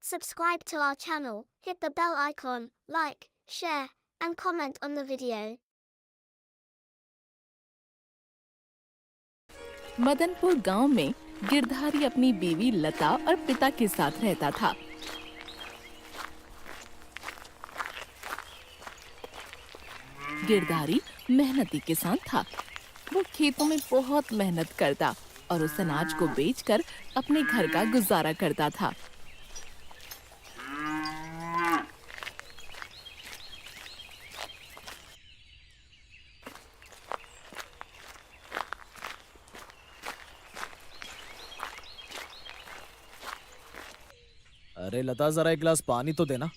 Subscribe to our channel, hit the bell icon, like, share, and comment on the video. Madanpur गांव में गिरधारी अपनी बीवी लता और पिता के साथ रहता था। गिरधारी मेहनती किसान था। वो खेतों में बहुत मेहनत करता और उस अनाज को बेचकर अपने घर का गुजारा करता था। अरे लता, जरा एक गिलास पानी तो देना।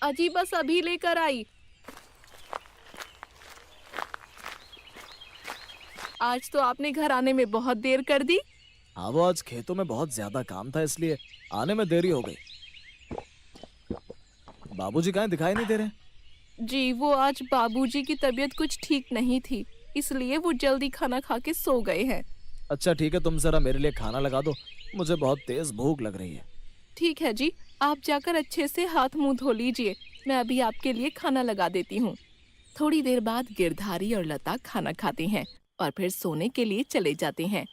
अजी बस अभी लेकर आई। आज तो आपने घर आने में बहुत देर कर दी। हाँ, वो आज खेतों में बहुत ज्यादा काम था, इसलिए आने में देरी हो गई। बाबूजी कहाँ हैं? दिखाई नहीं दे रहे। जी वो आज बाबूजी की तबीयत कुछ ठीक नहीं थी, इसलिए वो जल्दी खाना खा के सो गए हैं। अच्छा ठीक है, तुम जरा मेरे लिए खाना लगा दो, मुझे बहुत तेज भूख लग रही है। ठीक है जी, आप जाकर अच्छे से हाथ मुंह धो लीजिए, मैं अभी आपके लिए खाना लगा देती हूँ। थोड़ी देर बाद गिरधारी और लता खाना खाते हैं और फिर सोने के लिए चले जाते हैं।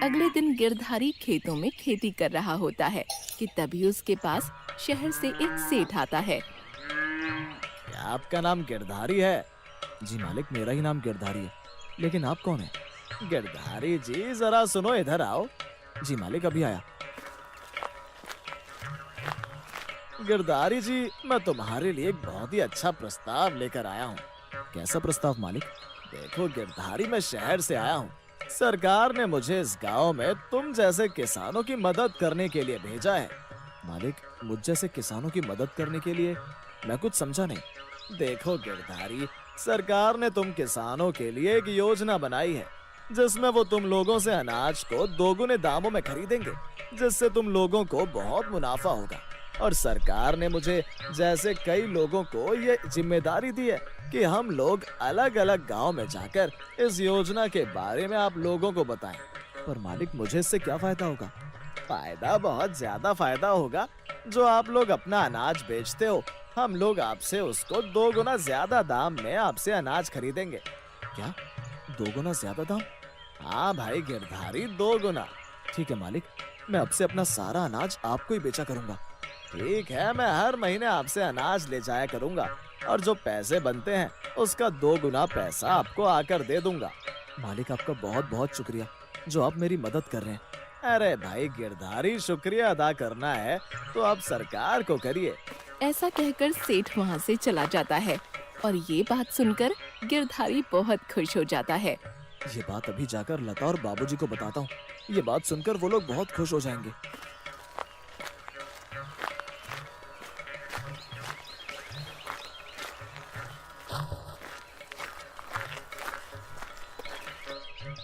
अगले दिन गिरधारी खेतों में खेती कर रहा होता है कि तभी उसके पास शहर से एक सेठ आता है। क्या आपका नाम गिरधारी है? जी मालिक, मेरा ही नाम गिरधारी है, लेकिन आप कौन है? गिरधारी जी जरा सुनो, इधर आओ। जी मालिक, अभी आया। गिरधारी जी, मैं तुम्हारे लिए एक बहुत ही अच्छा प्रस्ताव लेकर आया हूँ। कैसा प्रस्ताव मालिक? देखो गिरधारी, मैं शहर से आया हूँ। सरकार ने मुझे इस गांव में तुम जैसे किसानों की मदद करने के लिए भेजा है। मालिक, मुझ जैसे किसानों की मदद करने के लिए? मैं कुछ समझा नहीं। देखो गिरधारी, सरकार ने तुम किसानों के लिए एक योजना बनाई है, जिसमें वो तुम लोगों से अनाज को दोगुने दामों में खरीदेंगे, जिससे तुम लोगों को बहुत मुनाफा होगा। और सरकार ने मुझे जैसे कई लोगों को ये जिम्मेदारी दी है कि हम लोग अलग अलग गांव में जाकर इस योजना के बारे में आप लोगों को बताएं। पर मालिक, मुझे इससे क्या फायदा होगा? फायदा, बहुत ज्यादा फायदा होगा। जो आप लोग अपना अनाज बेचते हो, हम लोग आपसे उसको 2 गुना ज्यादा दाम में आपसे अनाज खरीदेंगे। क्या 2 गुना ज्यादा दाम? हाँ भाई गिरधारी, 2 गुना। ठीक है मालिक, मैं अब से अपना सारा अनाज आपको ही बेचा करूंगा। ठीक है, मैं हर महीने आपसे अनाज ले जाया करूंगा और जो पैसे बनते हैं उसका 2 गुना पैसा आपको आकर दे दूंगा। मालिक, आपका बहुत बहुत शुक्रिया जो आप मेरी मदद कर रहे हैं। अरे भाई गिरधारी, शुक्रिया अदा करना है तो आप सरकार को करिए। ऐसा कहकर सेठ वहाँ से चला जाता है और ये बात सुनकर गिरधारी बहुत खुश हो जाता है। ये बात अभी जाकर लता और बाबूजी को बताता हूँ। ये बात सुनकर वो लोग बहुत खुश हो जाएंगे।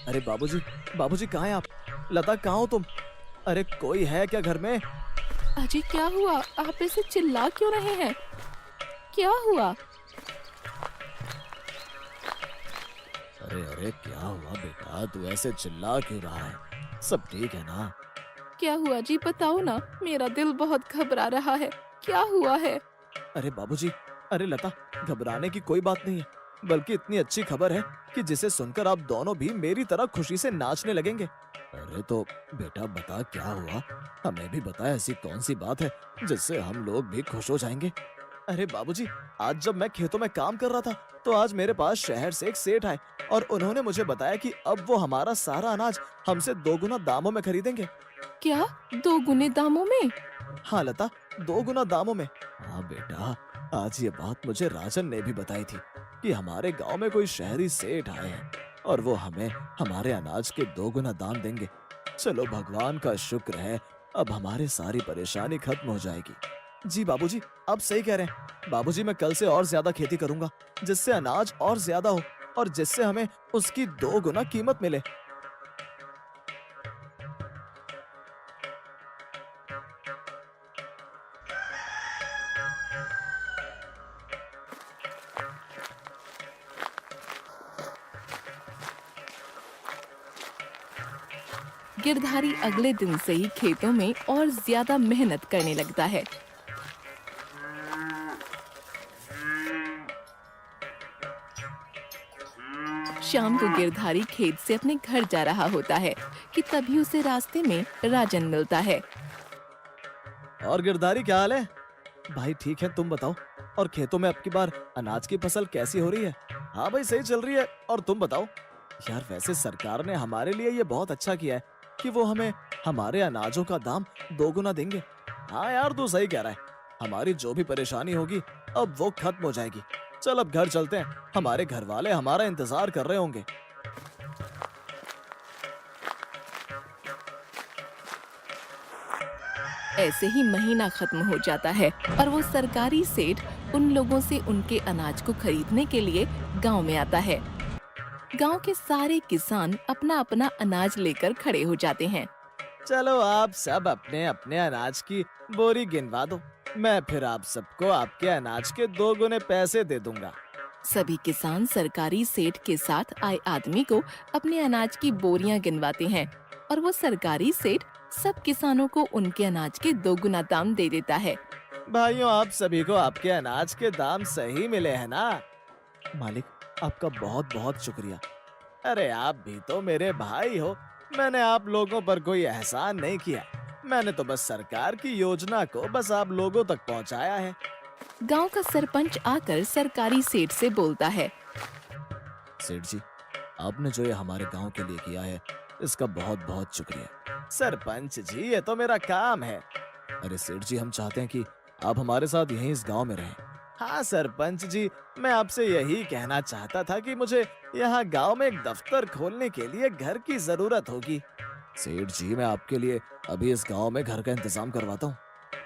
अरे बाबूजी, बाबूजी कहाँ हैं आप? लता, कहाँ हो तुम? अरे कोई है क्या घर में? अजी क्या हुआ, आप ऐसे चिल्ला क्यों रहे हैं? क्या हुआ? अरे अरे, क्या हुआ बेटा? तू ऐसे चिल्ला क्यों रहा है? सब ठीक है ना? क्या हुआ जी, बताओ ना, मेरा दिल बहुत घबरा रहा है। क्या हुआ है? अरे बाबूजी, अरे लता, घबराने की कोई बात नहीं है, बल्कि इतनी अच्छी खबर है कि जिसे सुनकर आप दोनों भी मेरी तरह खुशी से नाचने लगेंगे। अरे तो बेटा बता, क्या हुआ? हमें भी बता, ऐसी कौन सी बात है जिससे हम लोग भी खुश हो जाएंगे? अरे बाबूजी, आज जब मैं खेतों में काम कर रहा था तो आज मेरे पास शहर से एक सेठ आए और उन्होंने मुझे बताया कि अब वो हमारा सारा अनाज हमसे 2 गुना दामों में खरीदेंगे। क्या 2 गुने दामों में? हाँ लता, 2 गुना दामों में। हाँ बेटा, आज ये बात मुझे राजन ने भी बताई थी कि हमारे गांव में कोई शहरी सेठ आए हैं और वो हमें हमारे अनाज के 2 गुना दाम देंगे। चलो भगवान का शुक्र है, अब हमारी सारी परेशानी खत्म हो जाएगी। जी बाबूजी, आप सही कह रहे हैं। बाबूजी, मैं कल से और ज्यादा खेती करूंगा, जिससे अनाज और ज्यादा हो और जिससे हमें उसकी 2 गुना कीमत मिले। गिरधारी अगले दिन से ही खेतों में और ज्यादा मेहनत करने लगता है। शाम को गिरधारी खेत से अपने घर जा रहा होता है कि तभी उसे रास्ते में राजन मिलता है। और गिरधारी, क्या हाल है? भाई ठीक है, तुम बताओ। और खेतों में अब की बार अनाज की फसल कैसी हो रही है? हाँ भाई, सही चल रही है। और तुम बताओ। यार वैसे सरकार ने हमारे लिए ये बहुत अच्छा किया है कि वो हमें हमारे अनाजों का दाम दोगुना देंगे। हाँ यार, तू सही कह रहा है। हमारी जो भी परेशानी होगी अब वो खत्म हो जाएगी। चल अब घर चलते हैं, हमारे घर वाले हमारा इंतजार कर रहे होंगे। ऐसे ही महीना खत्म हो जाता है और वो सरकारी सेठ उन लोगों से उनके अनाज को खरीदने के लिए गांव में आता है। गांव के सारे किसान अपना अपना अनाज लेकर खड़े हो जाते हैं। चलो आप सब अपने अपने अनाज की बोरी गिनवा दो, मैं फिर आप सबको आपके अनाज के 2 गुने पैसे दे दूंगा। सभी किसान सरकारी सेठ के साथ आए आदमी को अपने अनाज की बोरियां गिनवाते हैं और वो सरकारी सेठ सब किसानों को उनके अनाज के 2 गुना दाम दे देता है। भाइयों, आप सभी को आपके अनाज के दाम सही मिले हैं ना? मालिक, आपका बहुत बहुत शुक्रिया। अरे आप भी तो मेरे भाई हो, मैंने आप लोगों पर कोई एहसान नहीं किया। मैंने तो बस सरकार की योजना को बस आप लोगों तक पहुंचाया है। गांव का सरपंच आकर सरकारी सेठ से बोलता है। सेठ जी, आपने जो ये हमारे गांव के लिए किया है इसका बहुत बहुत शुक्रिया। सरपंच जी, ये तो मेरा काम है। अरे सेठ जी, हम चाहते हैं कि आप हमारे साथ यहीं इस गांव में रहें। हाँ सरपंच जी, मैं आपसे यही कहना चाहता था कि मुझे यहाँ गांव में एक दफ्तर खोलने के लिए घर की जरूरत होगी। सेठ जी, मैं आपके लिए अभी इस गांव में घर का इंतजाम करवाता हूँ।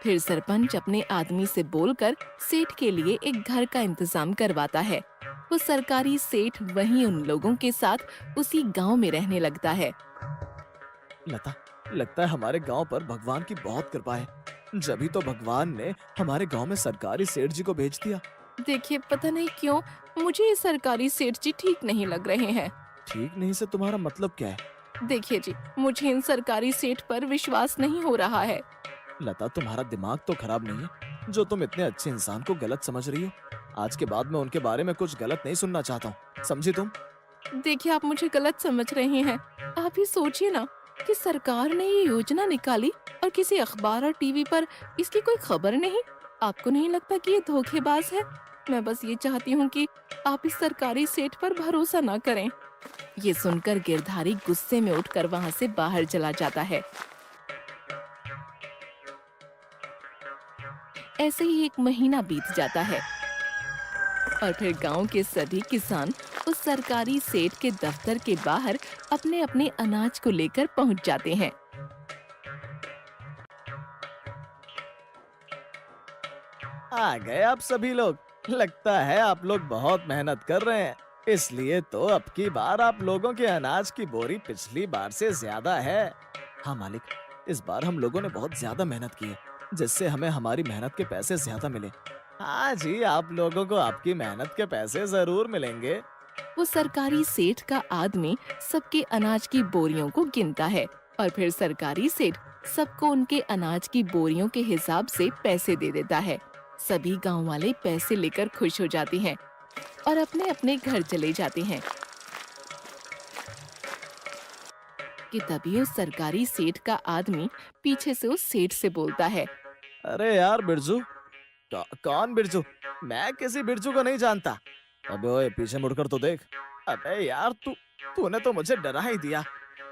फिर सरपंच अपने आदमी से बोलकर सेठ के लिए एक घर का इंतजाम करवाता है। वो सरकारी सेठ वहीं उन लोगों के साथ उसी गांव में रहने लगता है। लता, लगता है हमारे गांव पर भगवान की बहुत कृपा है। जभी तो भगवान ने हमारे गांव में सरकारी सेठ जी को भेज दिया। देखिए, पता नहीं क्यों मुझे ये सरकारी सेठ जी ठीक नहीं लग रहे हैं। ठीक नहीं से तुम्हारा मतलब क्या है? देखिए जी, मुझे इन सरकारी सेठ पर विश्वास नहीं हो रहा है। लता, तुम्हारा दिमाग तो खराब नहीं है जो तुम इतने अच्छे इंसान को गलत समझ रही हो। आज के बाद मैं उनके बारे में कुछ गलत नहीं सुनना चाहता हूँ, समझी तुम? देखिए, आप मुझे गलत समझ रहे हैं। आप ही सोचिए ना कि सरकार ने ये योजना निकाली और किसी अखबार और टीवी पर इसकी कोई खबर नहीं। आपको नहीं लगता कि ये धोखेबाज है? मैं बस ये चाहती हूँ कि आप इस सरकारी सेठ पर भरोसा ना करें। ये सुनकर गिरधारी गुस्से में उठकर वहाँ से बाहर चला जाता है। ऐसे ही एक महीना बीत जाता है और फिर गांव के सभी किसान उस सरकारी सेठ के दफ्तर के बाहर अपने अपने अनाज को लेकर पहुंच जाते हैं। आ गए आप सभी लोग। लगता है आप लोग बहुत मेहनत कर रहे हैं, इसलिए तो अब की बार आप लोगों के अनाज की बोरी पिछली बार से ज्यादा है। हाँ मालिक, इस बार हम लोगों ने बहुत ज्यादा मेहनत की है, जिससे हमें हमारी मेहनत के पैसे ज्यादा मिले। हाँ जी, आप लोगों को आपकी मेहनत के पैसे जरूर मिलेंगे। वो सरकारी सेठ का आदमी सबके अनाज की बोरियों को गिनता है और फिर सरकारी सेठ सबको उनके अनाज की बोरियों के हिसाब से पैसे दे देता है। सभी गांव वाले पैसे लेकर खुश हो जाते हैं और अपने अपने घर चले जाते हैं कि तभी उस सरकारी सेठ का आदमी पीछे से उस सेठ से बोलता है। अरे यार बिरजू, कौन बिरजू? मैं किसी बिरजू को नहीं जानता। अबे ओए, पीछे मुड़कर तो देख। अबे यार, तूने तो मुझे डरा ही दिया।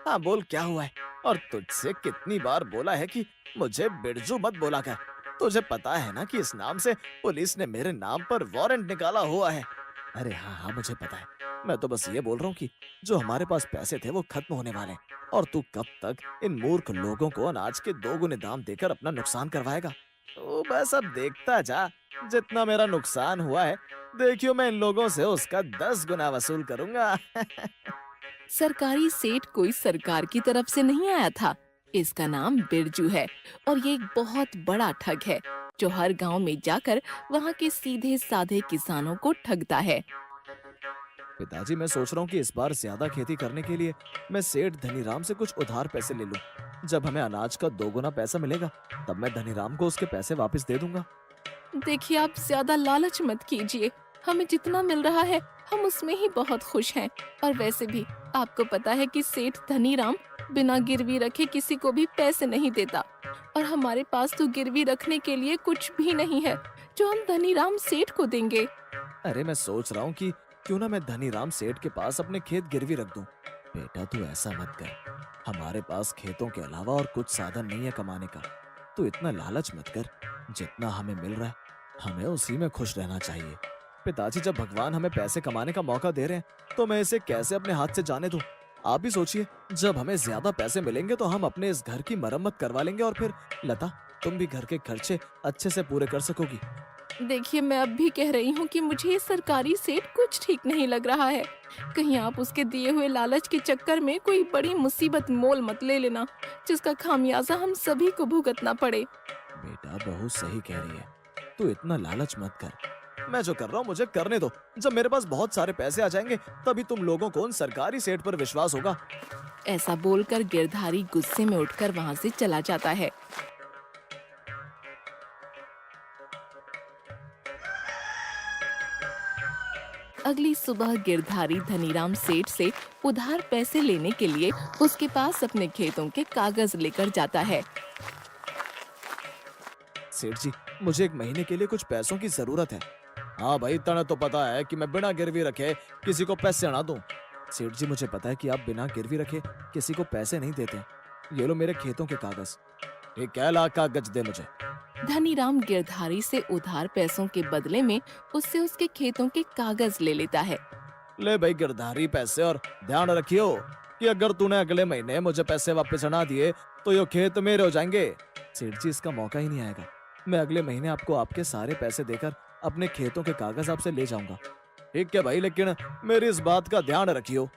हाँ बोल, क्या हुआ है? और तुझसे कितनी बार बोला है कि मुझे बिरजू मत बोला कर। तुझे पता है ना कि इस नाम से पुलिस ने मेरे नाम पर वारंट निकाला हुआ है। अरे हाँ हाँ, मुझे पता है। मैं तो बस ये बोल रहा हूँ कि जो हमारे पास पैसे थे वो खत्म होने वाले हैं, और तू कब तक इन मूर्ख लोगों को अनाज के 2 गुने दाम देकर अपना नुकसान करवाएगा? तो बस अब देखता जा, जितना मेरा नुकसान हुआ है, देखियो मैं इन लोगों से उसका 10 गुना वसूल करूंगा। सरकारी सेठ कोई सरकार की तरफ से नहीं आया था। इसका नाम बिरजू है और ये एक बहुत बड़ा ठग है जो हर गांव में जाकर वहां के सीधे साधे किसानों को ठगता है। पिताजी, मैं सोच रहा हूँ कि इस बार ज्यादा खेती करने के लिए मैं सेठ धनीराम से कुछ उधार पैसे ले लूं। जब हमें अनाज का 2 गुना पैसा मिलेगा तब मैं धनीराम को उसके पैसे वापस दे दूंगा। देखिए, आप ज्यादा लालच मत कीजिए। हमें जितना मिल रहा है हम उसमें ही बहुत खुश हैं। और वैसे भी आपको पता है कि सेठ धनीराम बिना गिरवी रखे किसी को भी पैसे नहीं देता। और हमारे पास तो गिरवी रखने के लिए कुछ भी नहीं है जो हम धनीराम सेठ को देंगे। अरे मैं सोच रहा हूँ कि क्यों ना मैं धनीराम सेठ के पास अपने खेत गिरवी रख दूं। बेटा तू ऐसा मत कर, हमारे पास खेतों के अलावा और कुछ साधन नहीं है कमाने का। तू इतना लालच मत कर, जितना हमें मिल रहा है हमें उसी में खुश रहना चाहिए। पिताजी, जब भगवान हमें पैसे कमाने का मौका दे रहे हैं तो मैं इसे कैसे अपने हाथ से जाने दूं। आप भी सोचिए, जब हमें ज्यादा पैसे मिलेंगे तो हम अपने इस घर की मरम्मत करवा लेंगे और फिर लता, तुम भी घर के खर्चे अच्छे से पूरे कर सकोगी। देखिए, मैं अब भी कह रही हूँ कि मुझे ये सरकारी सेठ कुछ ठीक नहीं लग रहा है। कहीं आप उसके दिए हुए लालच के चक्कर में कोई बड़ी मुसीबत मोल मत ले लेना, जिसका खामियाजा हम सभी को भुगतना पड़े। बेटा बहुत सही कह रही है, तू इतना लालच मत कर। मैं जो कर रहा हूँ मुझे करने दो। जब मेरे पास बहुत सारे पैसे आ जाएंगे तभी तुम लोगों को उन सरकारी सेठ पर विश्वास होगा। ऐसा बोलकर गिरधारी गुस्से में उठकर वहाँ से चला जाता है। अगली सुबह गिरधारी धनीराम सेठ से उधार पैसे लेने के लिए उसके पास अपने खेतों के कागज लेकर जाता है। सेठ जी, मुझे 1 महीने के लिए कुछ पैसों की जरूरत है। हाँ भाई, तने तो पता है कि मैं बिना गिरवी रखे किसी को पैसे ना दूं। सेठ जी, मुझे पता है कि आप बिना गिरवी रखे किसी को पैसे नहीं देते। ये लो मेरे खेतों के कागज। ठीक है, लाख कागज दे मुझे। धनीराम गिरधारी से उधार पैसों के बदले में उससे उसके खेतों के कागज ले लेता है। ले भाई गिरधारी पैसे, और ध्यान रखियो कि अगर तूने अगले महीने मुझे पैसे वापस ना दिए तो ये खेत मेरे हो जाएंगे। सेठ जी, इसका मौका ही नहीं आएगा। मैं अगले महीने आपको आपके सारे पैसे देकर अपने खेतों के कागज आपसे ले जाऊंगा। ठीक है भाई, लेकिन मेरी इस बात का ध्यान रखियो।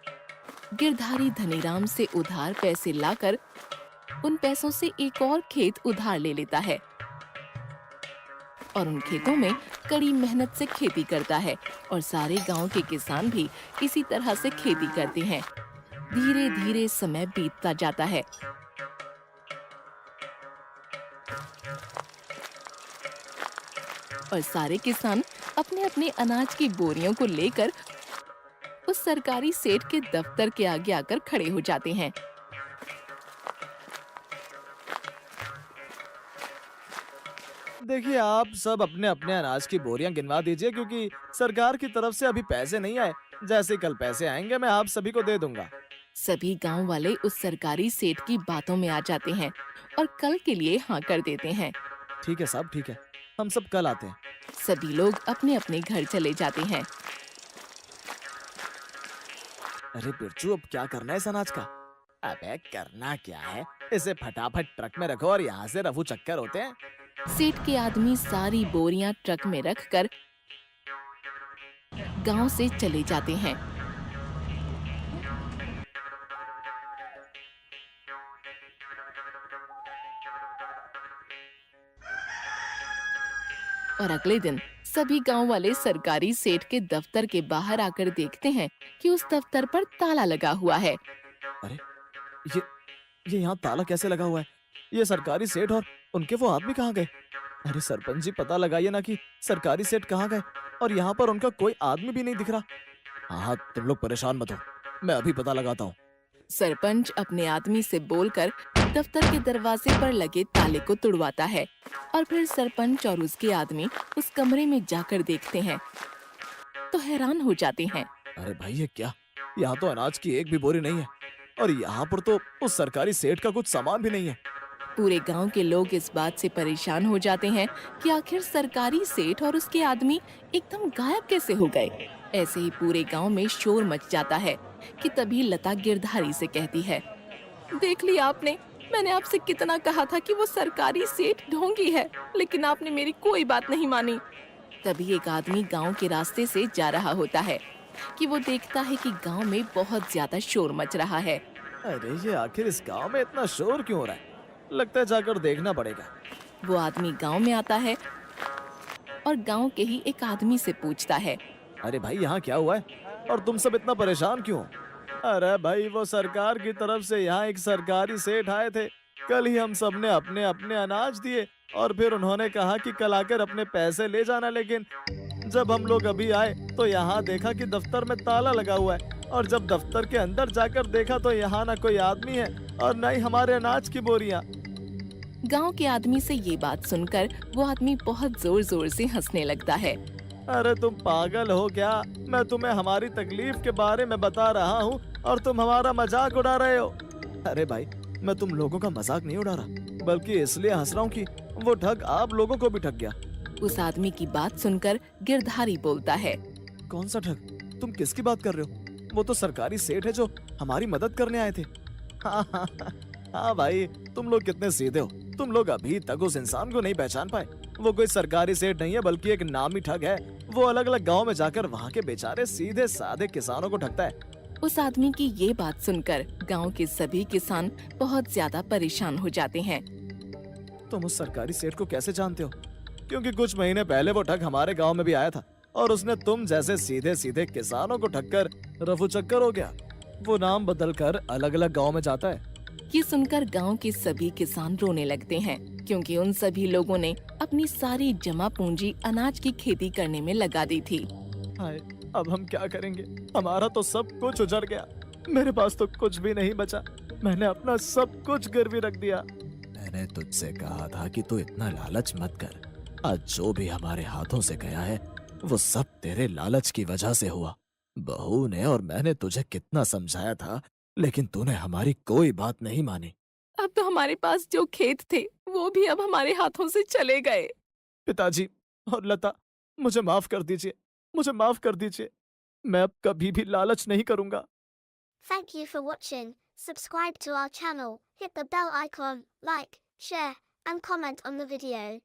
गिरधारी धनीराम से उधार पैसे लाकर उन पैसों से एक और खेत उधार ले लेता है और उन खेतों में कड़ी मेहनत से खेती करता है। और सारे गांव के किसान भी इसी तरह से खेती करते हैं। धीरे धीरे समय बीतता जाता है और सारे किसान अपने अपने अनाज की बोरियों को लेकर उस सरकारी सेठ के दफ्तर के आगे आकर खड़े हो जाते हैं। देखिए, आप सब अपने अपने अनाज की बोरियां गिनवा दीजिए, क्योंकि सरकार की तरफ से अभी पैसे नहीं आए। जैसे कल पैसे आएंगे मैं आप सभी को दे दूंगा। सभी गांव वाले उस सरकारी सेठ की बातों में आ जाते हैं और कल के लिए हाँ कर देते हैं। ठीक है साहब, ठीक है, हम सब कल आते हैं। सभी लोग अपने अपने घर चले जाते हैं। अरे बिरजू, अब क्या करना है इस अनाज का? अबे करना क्या है, इसे फटाफट ट्रक में रखो और यहाँ से रफू चक्कर होते हैं। सेठ के आदमी सारी बोरियां ट्रक में रखकर गांव से चले जाते हैं। और अगले दिन सभी गांव वाले सरकारी सेठ के दफ्तर के बाहर आकर देखते हैं कि उस दफ्तर पर ताला लगा हुआ है। अरे ये यहाँ ताला कैसे लगा हुआ है? ये सरकारी सेठ और उनके वो आदमी कहाँ गए? अरे सरपंच जी, पता लगाइए ना कि सरकारी सेठ कहाँ गए, और यहाँ पर उनका कोई आदमी भी नहीं दिख रहा। हाँ, तुम लोग परेशान मत हो, मैं अभी पता लगाता हूँ। सरपंच अपने आदमी से बोलकर दफ्तर के दरवाजे पर लगे ताले को तुड़वाता है और फिर सरपंच और उसके आदमी उस कमरे में जाकर देखते हैं तो हैरान हो जाते हैं। अरे भाई, ये क्या? यहाँ तो अनाज की एक भी बोरी नहीं है, और यहाँ पर तो उस सरकारी सेठ का कुछ सामान भी नहीं है। पूरे गांव के लोग इस बात से परेशान हो जाते हैं कि आखिर सरकारी सेठ और उसके आदमी एकदम गायब कैसे हो गए। ऐसे ही पूरे गांव में शोर मच जाता है कि तभी लता गिरधारी से कहती है, देख लिया आपने, मैंने आपसे कितना कहा था कि वो सरकारी सेठ ढोंगी है, लेकिन आपने मेरी कोई बात नहीं मानी। तभी एक आदमी गांव के रास्ते से जा रहा होता है कि वो देखता है कि गांव में बहुत ज्यादा शोर मच रहा है। अरे ये आखिर इस गांव में इतना शोर क्यों हो रहा है? लगता है जाकर देखना पड़ेगा। वो आदमी गांव में आता है और गांव के ही एक आदमी से पूछता है, अरे भाई, यहाँ क्या हुआ है? और तुम सब इतना परेशान क्यों? अरे भाई, वो सरकार की तरफ से यहाँ एक सरकारी सेठ आए थे। कल ही हम सबने अपने अपने अनाज दिए और फिर उन्होंने कहा कि कल आकर अपने पैसे ले जाना, लेकिन जब हम लोग अभी आए तो यहाँ देखा कि दफ्तर में ताला लगा हुआ है, और जब दफ्तर के अंदर जाकर देखा तो यहाँ ना कोई आदमी है और न ही हमारे अनाज की बोरियां। गांव के आदमी से ये बात सुनकर वो आदमी बहुत जोर जोर से हंसने लगता है। अरे तुम पागल हो क्या? मैं तुम्हें हमारी तकलीफ के बारे में बता रहा हूँ और तुम हमारा मजाक उड़ा रहे हो। अरे भाई, मैं तुम लोगों का मजाक नहीं उड़ा रहा, बल्कि इसलिए हंस रहा हूँ कि वो ठग आप लोगों को भी ठग गया। उस आदमी की बात सुनकर गिरधारी बोलता है। कौन सा ठग? तुम किसकी बात कर रहे हो? वो तो सरकारी सेठ है जो हमारी मदद करने आए थे। हाँ हाँ हाँ, हाँ भाई, तुम लोग कितने सीधे हो। तुम लोग अभी तक उस इंसान को नहीं पहचान पाए। वो कोई सरकारी सेठ नहीं है, बल्कि एक नामी ठग है। वो अलग अलग गांव में जाकर वहाँ के बेचारे सीधे साधे किसानों को ठगता है। उस आदमी की ये बात सुनकर गांव के सभी किसान बहुत ज्यादा परेशान हो जाते हैं। तुम उस सरकारी सेठ को कैसे जानते हो? क्योंकि कुछ महीने पहले वो ठग हमारे गांव में भी आया था और उसने तुम जैसे सीधे सीधे किसानों को ठगकर रफू चक्कर हो गया। वो नाम बदलकर अलग अलग गांव में जाता है। ये सुनकर गांव के सभी किसान रोने लगते हैं, क्योंकि उन सभी लोगों ने अपनी सारी जमा पूंजी अनाज की खेती करने में लगा दी थी। हाय, अब हम क्या करेंगे? हमारा तो सब कुछ उजड़ गया। मेरे पास तो कुछ भी नहीं बचा। मैंने अपना सब कुछ गिरवी रख दिया। मैंने तुझसे कहा था कि तू इतना लालच मत कर। आज जो भी हमारे हाथों से गया है वो सब तेरे लालच की वजह से हुआ। बहू ने और मैंने तुझे कितना समझाया था, लेकिन तूने हमारी कोई बात नहीं मानी। अब तो हमारे पास जो खेत थे वो भी अब हमारे हाथों से चले गए। पिताजी और लता, मुझे माफ कर दीजिए, मुझे माफ कर दीजिए। मैं अब कभी भी लालच नहीं करूंगा। Thank you for watching. Subscribe to our channel, hit the bell icon, like, share, and comment on the video.